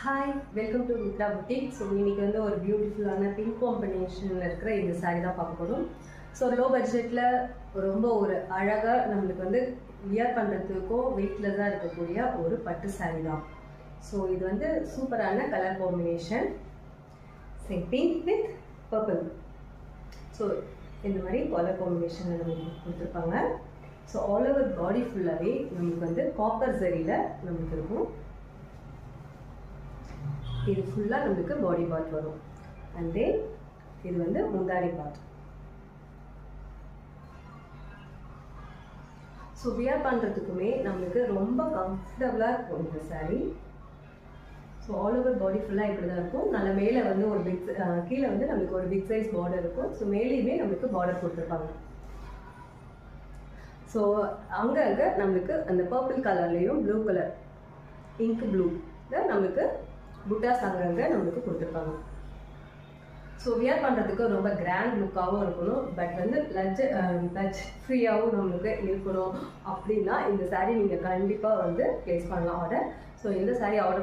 Hi, welcome to Mitra boutique. So இன்றைக்கி வந்து ஒரு பியூட்டிஃபுல்லான பிங்க் காம்பினேஷனில் இருக்கிற இந்த சாரீ தான் பார்க்க போகிறோம். ஸோ லோ பட்ஜெட்டில் ரொம்ப ஒரு அழகாக நம்மளுக்கு வந்து வியர் பண்ணுறதுக்கும் வெயிட்லெஸ்ஸாக இருக்கக்கூடிய ஒரு பட்டு சாரீ தான். ஸோ இது வந்து சூப்பரான colour combination, pink with purple. So இந்த மாதிரி கலர் காம்பினேஷன் நமக்கு கொடுத்துருப்பாங்க. ஸோ ஆல் ஓவர் பாடி ஃபுல்லாகவே நமக்கு வந்து காப்பர் சரியில் நமக்கு இருக்கும். இது ஃபுல்லாக நம்மளுக்கு பாடி பார்ட் வரும். அண்ட் தென் இது வந்து முந்தாடி பார்ட். ஸோ வியர் பண்ணுறதுக்குமே நம்மளுக்கு ரொம்ப கம்ஃபர்டபுளாக இருக்கும் இந்த sari. So all over body ஃபுல்லாக இப்படி தான் இருக்கும். நல்ல மேலே வந்து ஒரு பிக் கீழே வந்து நம்மளுக்கு ஒரு பிக் சைஸ் பார்டர் இருக்கும். ஸோ மேலேயுமே நம்மளுக்கு பார்டர் கொடுத்துருப்பாங்க. ஸோ அங்கங்கே நம்மளுக்கு அந்த பர்பிள் கலர்லேயும் ப்ளூ கலர் இங்க் ப்ளூ நம்மளுக்கு புட்டாஸ் அங்கங்கே நம்மளுக்கு கொடுத்துருப்பாங்க. ஸோ வியர் பண்ணுறதுக்கு ரொம்ப கிராண்ட் லுக்காகவும் இருக்கணும், பட் வந்து லட்ஜ் ஃப்ரீயாகவும் நம்மளுக்கு இருக்கணும் அப்படின்னா இந்த சாரீ நீங்கள் கண்டிப்பாக வந்து ப்ளேஸ் பண்ணலாம் ஆர்டர். ஸோ இந்த சாரீ ஆர்டர்